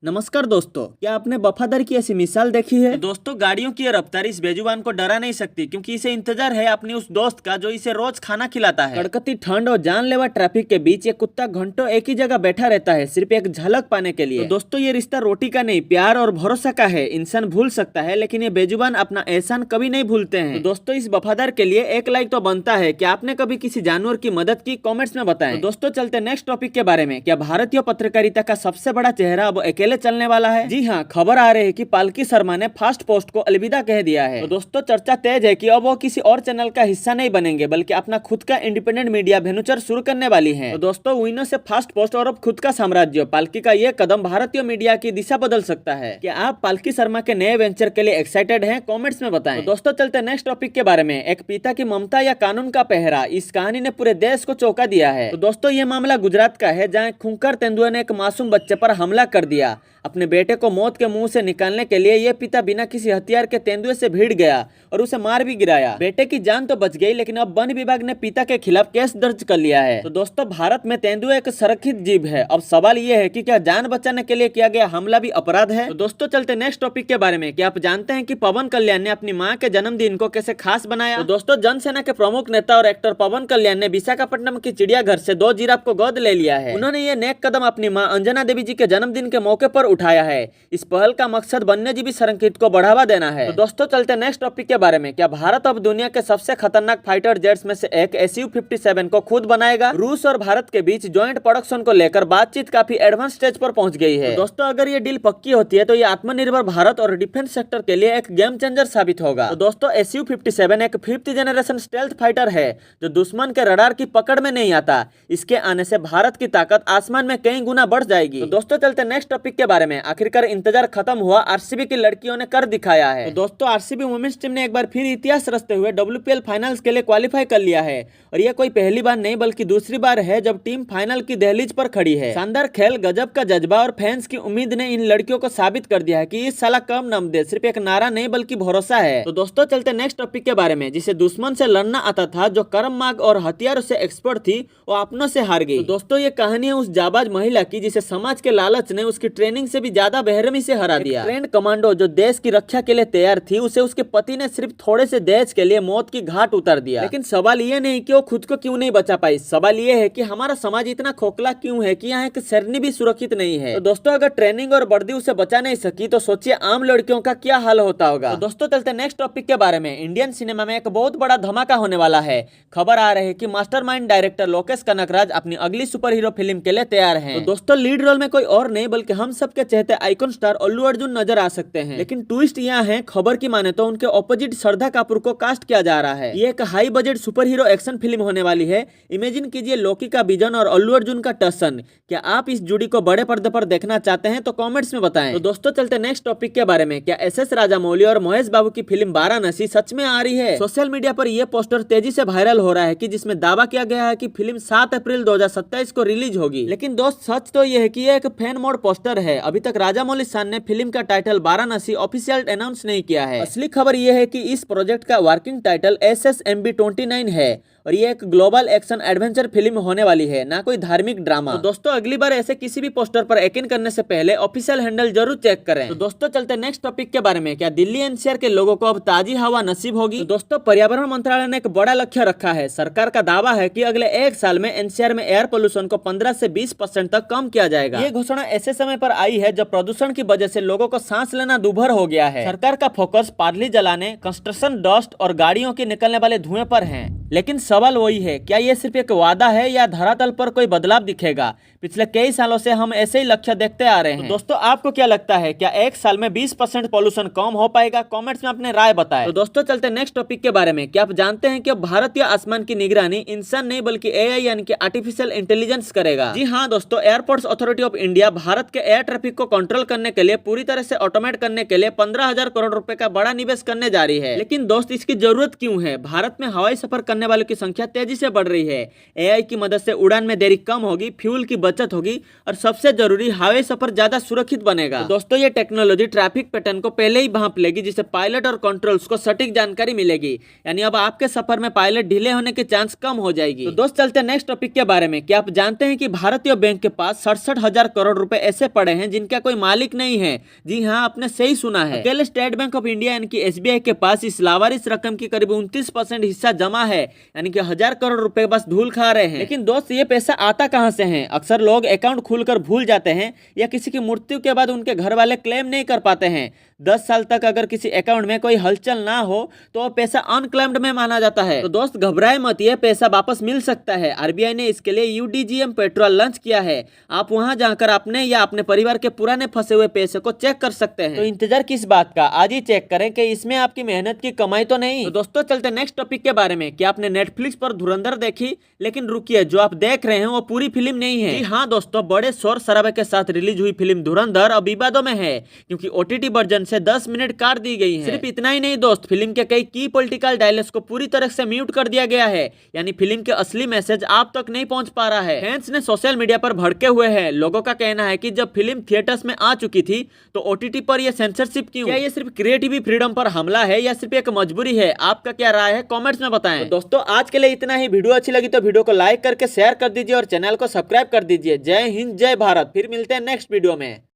नमस्कार दोस्तों, क्या आपने वफादारी की ऐसी मिसाल देखी है? तो दोस्तों, गाड़ियों की ये रफ्तार इस बेजुबान को डरा नहीं सकती, क्योंकि इसे इंतजार है अपनी उस दोस्त का जो इसे रोज खाना खिलाता है। कड़कती ठंड और जानलेवा ट्रैफिक के बीच ये कुत्ता घंटों एक ही जगह बैठा रहता है, सिर्फ एक झलक पाने के लिए। तो दोस्तों, ये रिश्ता रोटी का नहीं, प्यार और भरोसा का है। इंसान भूल सकता है, लेकिन ये बेजुबान अपना एहसान कभी नहीं भूलते हैं। तो दोस्तों, इस वफादार के लिए एक लाइक तो बनता है। क्या आपने कभी किसी जानवर की मदद की? कॉमेंट्स में बताएं। तो दोस्तों, चलते नेक्स्ट टॉपिक के बारे में। क्या भारतीय पत्रकारिता का सबसे बड़ा चेहरा अब अकेले चलने वाला है? जी हाँ, खबर आ रही है कि पालकी शर्मा ने फास्ट पोस्ट को अलविदा कह दिया है। तो दोस्तों, चर्चा तेज है कि अब वो किसी और चैनल का हिस्सा नहीं बनेंगे, बल्कि अपना खुद का इंडिपेंडेंट मीडिया वेन्चर शुरू करने वाली हैं। तो दोस्तों, विनर से फास्ट पोस्ट और अब खुद का साम्राज्य, पालकी का ये कदम भारतीय मीडिया की दिशा बदल सकता है। क्या आप पालकी शर्मा के नए वेंचर के लिए एक्साइटेड हैं? कमेंट्स में बताएं। तो दोस्तों, चलते नेक्स्ट टॉपिक के बारे में। एक पिता की ममता या कानून का पहरा, इस कहानी ने पूरे देश को चौंका दिया है। तो दोस्तों, ये मामला गुजरात का है, जहाँ खूंखार तेंदुए ने एक मासूम बच्चे पर हमला कर दिया। अपने बेटे को मौत के मुंह से निकालने के लिए ये पिता बिना किसी हथियार के तेंदुए से भिड़ गया और उसे मार भी गिराया। बेटे की जान तो बच गई, लेकिन अब वन विभाग ने पिता के खिलाफ केस दर्ज कर लिया है। तो दोस्तों, भारत में तेंदुए एक संरक्षित जीव है। अब सवाल ये है कि क्या जान बचाने के लिए किया गया हमला भी अपराध है? तो दोस्तों, चलते नेक्स्ट टॉपिक के बारे में। क्या आप जानते हैं कि पवन कल्याण ने अपनी मां के जन्मदिन को कैसे खास बनाया? तो दोस्तों, जनसेना के प्रमुख नेता और एक्टर पवन कल्याण ने विशाखापट्टनम की चिड़ियाघर से 2 जिराफ को गोद ले लिया है। उन्होंने ये नेक कदम अपनी मां अंजना देवी जी के जन्मदिन के मौके पर उठाया है। इस पहल का मकसद वन्यजीवी संरक्षित को बढ़ावा देना है। तो दोस्तों, चलते नेक्स्ट टॉपिक के बारे में। क्या भारत अब दुनिया के सबसे खतरनाक फाइटर जेट्स में से एक Su-57 को खुद बनाएगा? रूस और भारत के बीच ज्वाइंट प्रोडक्शन को लेकर बातचीत काफी एडवांस स्टेज पर पहुंच गई है। तो दोस्तों, अगर ये डील पक्की होती है तो ये आत्मनिर्भर भारत और डिफेंस सेक्टर के लिए एक गेम चेंजर साबित होगा। तो दोस्तों, Su-57 एक 5th जनरेशन स्टेल्थ फाइटर है, जो दुश्मन के रडार की पकड़ में नहीं आता। इसके आने से भारत की ताकत आसमान में कई गुना बढ़ जाएगी। तो दोस्तों, चलते नेक्स्ट टॉपिक के बारे में। आखिरकार इंतजार खत्म हुआ, आरसीबी की लड़कियों ने कर दिखाया है। तो दोस्तों, आरसीबी वुमेन्स टीम ने एक बार फिर इतिहास रचते हुए WPL फाइनल्स के लिए क्वालिफाई कर लिया है। और यह कोई पहली बार नहीं, बल्कि दूसरी बार है जब टीम फाइनल की दहलीज पर खड़ी है। शानदार खेल, गजब का जज्बा और फैंस की उम्मीद ने इन लड़कियों को साबित कर दिया है कि इस साला कम नम दे सिर्फ एक नारा नहीं, बल्कि भरोसा है। तो दोस्तों, चलते नेक्स्ट टॉपिक के बारे में। जिसे दुश्मन से लड़ना आता था, जो कर्म माग और हथियारों से एक्सपर्ट थी, वो अपनों से हार गई। तो दोस्तों, ये कहानी है उस जाबाज महिला की, जिसे समाज के लालच ने उसकी ट्रेनिंग से भी ज्यादा बेरहमी से हरा दिया। ट्रेंड कमांडो जो देश की रक्षा के लिए तैयार थी, उसे उसके पति ने सिर्फ थोड़े से दहेज के लिए मौत की घाट उतार दिया। लेकिन सवाल ये नहीं कि वो खुद को क्यों नहीं बचा पाई, सवाल ये है कि हमारा समाज इतना खोखला क्यों है कि यहाँ एक शेरनी भी सुरक्षित नहीं है। तो दोस्तों, अगर ट्रेनिंग और वर्दी उसे बचा नहीं सकी, तो सोचिए आम लड़कियों का क्या हाल होता होगा। तो दोस्तों, चलते नेक्स्ट टॉपिक के बारे में। इंडियन सिनेमा में एक बहुत बड़ा धमाका होने वाला है। खबर आ रही है कि मास्टरमाइंड डायरेक्टर लोकेश कनगराज अपनी अगली सुपर हीरो फिल्म के लिए तैयार है। तो दोस्तों, लीड रोल में कोई और नहीं, बल्कि हम सबके चहेते आइकॉन स्टार अल्लू अर्जुन नजर आ सकते हैं। लेकिन ट्विस्ट यहाँ है, खबर की माने तो उनके ऑपोजिट श्रद्धा कपूर को कास्ट किया जा रहा है। ये एक high budget super hero action film होने वाली है। इमेजिन कीजिए लोकी का विजन और अल्लू अर्जुन का टसन। क्या आप इस जोड़ी को बड़े पर्दे पर देखना चाहते हैं? तो कमेंट्स में बताएं। तो दोस्तों, चलते नेक्स्ट टॉपिक के बारे में। क्या SS राजामौली और महेश बाबू की फिल्म वाराणसी सच में आ रही है? सोशल मीडिया पर यह पोस्टर तेजी से वायरल हो रहा है, कि जिसमें दावा किया गया है कि फिल्म 7 अप्रैल 2027 को रिलीज होगी। लेकिन दोस्त, सच तो यह है कि यह एक फैन मोड पोस्टर है। अभी तक राजामौली सान ने फिल्म का टाइटल वाराणसी ऑफिशियल अनाउंस नहीं किया है। असली खबर यह है कि इस प्रोजेक्ट का वर्किंग टाइटल SSMB29 है और ये एक ग्लोबल एक्शन एडवेंचर फिल्म होने वाली है, ना कोई धार्मिक ड्रामा। तो दोस्तों, अगली बार ऐसे किसी भी पोस्टर पर यकीन करने से पहले ऑफिशियल हैंडल जरूर चेक करें। तो दोस्तों, चलते नेक्स्ट टॉपिक के बारे में। क्या दिल्ली NCR के लोगों को अब ताजी हवा नसीब होगी? तो दोस्तों, पर्यावरण मंत्रालय ने एक बड़ा लक्ष्य रखा है। सरकार का दावा है कि अगले 1 साल में NCR में एयर पोल्यूशन को 15 से 20% तक कम किया जाएगा। ये घोषणा ऐसे समय पर आई है जब प्रदूषण की वजह से लोगों को सांस लेना दूभर हो गया है। सरकार का फोकस पार्ली जलाने, कंस्ट्रक्शन डस्ट और गाड़ियों के निकलने वाले धुएं पर है। लेकिन सवाल वही है, क्या ये सिर्फ एक वादा है या धरातल पर कोई बदलाव दिखेगा? पिछले कई सालों से हम ऐसे ही लक्ष्य देखते आ रहे हैं। तो दोस्तों, आपको क्या लगता है, क्या 1 साल में 20% पॉल्यूशन कम हो पाएगा? कमेंट्स में अपने राय बताएं। तो दोस्तों, चलते नेक्स्ट टॉपिक के बारे में। क्या आप जानते हैं कि अब भारतीय आसमान की निगरानी इंसान नहीं, बल्कि AI यानी कि आर्टिफिशियल इंटेलिजेंस करेगा? जी हाँ दोस्तों, airports authority of India Bharat के एयर ट्रैफिक को कंट्रोल करने के लिए, पूरी तरह से ऑटोमेट करने के लिए 15,000 करोड़ रुपए का बड़ा निवेश करने जा रही है। लेकिन दोस्त, इसकी जरूरत क्यों है? भारत में हवाई सफर करने करने वालों की संख्या तेजी से बढ़ रही है। एआई की मदद से उड़ान में देरी कम होगी, फ्यूल की बचत होगी और सबसे जरूरी हवाई सफर ज्यादा सुरक्षित बनेगा। तो दोस्तों ये टेक्नोलॉजी ट्रैफिक पैटर्न को पहले ही भांप लेगी, जिससे पायलट और कंट्रोल्स को सटीक जानकारी मिलेगी। यानी अब आपके सफर में पायलट ढीले होने के चांस कम हो जाएगी। तो दोस्त चलते हैं नेक्स्ट टॉपिक के बारे में। क्या आप जानते हैं कि भारतीय बैंक के पास 67,000 करोड़ रुपए ऐसे पड़े हैं जिनका कोई मालिक नहीं है? जी हाँ, आपने सही सुना है। अकेले स्टेट बैंक ऑफ इंडिया यानी कि एसबीआई के पास इस लावारिस रकम की करीब 29% हिस्सा जमा है, यानी कि 1,000 करोड़ रुपए बस धूल खा रहे हैं। लेकिन दोस्त ये पैसा आता कहां से है? अक्सर लोग अकाउंट खोलकर भूल जाते हैं या किसी की मृत्यु के बाद उनके घर वाले क्लेम नहीं कर पाते हैं। 10 साल तक अगर किसी अकाउंट में कोई हलचल ना हो तो वो पैसा अनक्लेम्ड में माना जाता है। तो दोस्त घबराए मत, ये पैसा वापस मिल सकता है। आरबीआई ने इसके लिए यूडीजीएम पेट्रोल लॉन्च किया है। आप वहां जाकर अपने या अपने परिवार के पुराने फंसे हुए पैसे को चेक कर सकते हैं। तो इंतजार किस बात का, आज ही चेक करें कि इसमें आपकी मेहनत की कमाई तो नहीं। तो दोस्तों चलते नेक्स्ट टॉपिक के बारे में। क्या आपने नेटफ्लिक्स पर धुरंधर देखी? लेकिन रुकिए, जो आप देख रहे हैं वो पूरी फिल्म नहीं है। जी हाँ दोस्तों, बड़े शोर शराबे के साथ रिलीज हुई फिल्म धुरंधर अब विवादों में है, क्योंकि ओटीटी वर्जन से 10 मिनट काट दी गई है। सिर्फ इतना ही नहीं दोस्त, फिल्म के कई की पॉलिटिकल डायलॉग्स को पूरी तरह से म्यूट कर दिया गया है, यानी फिल्म के असली मैसेज आप तक नहीं पहुंच पा रहा है। फैंस ने सोशल मीडिया पर भड़के हुए हैं। लोगों का कहना है कि जब फिल्म थिएटर्स में आ चुकी थी तो ओटीटी पर यह सेंसरशिप क्यों? क्या ये सिर्फ क्रिएटिव फ्रीडम पर हमला है या सिर्फ एक मजबूरी है? आपका क्या राय है, कमेंट्स में बताएं। तो दोस्तों आज के लिए इतना ही। वीडियो अच्छी लगी तो वीडियो को लाइक करके शेयर कर दीजिए और चैनल को सब्सक्राइब कर दीजिए। जय हिंद, जय भारत। फिर मिलते हैं नेक्स्ट वीडियो में।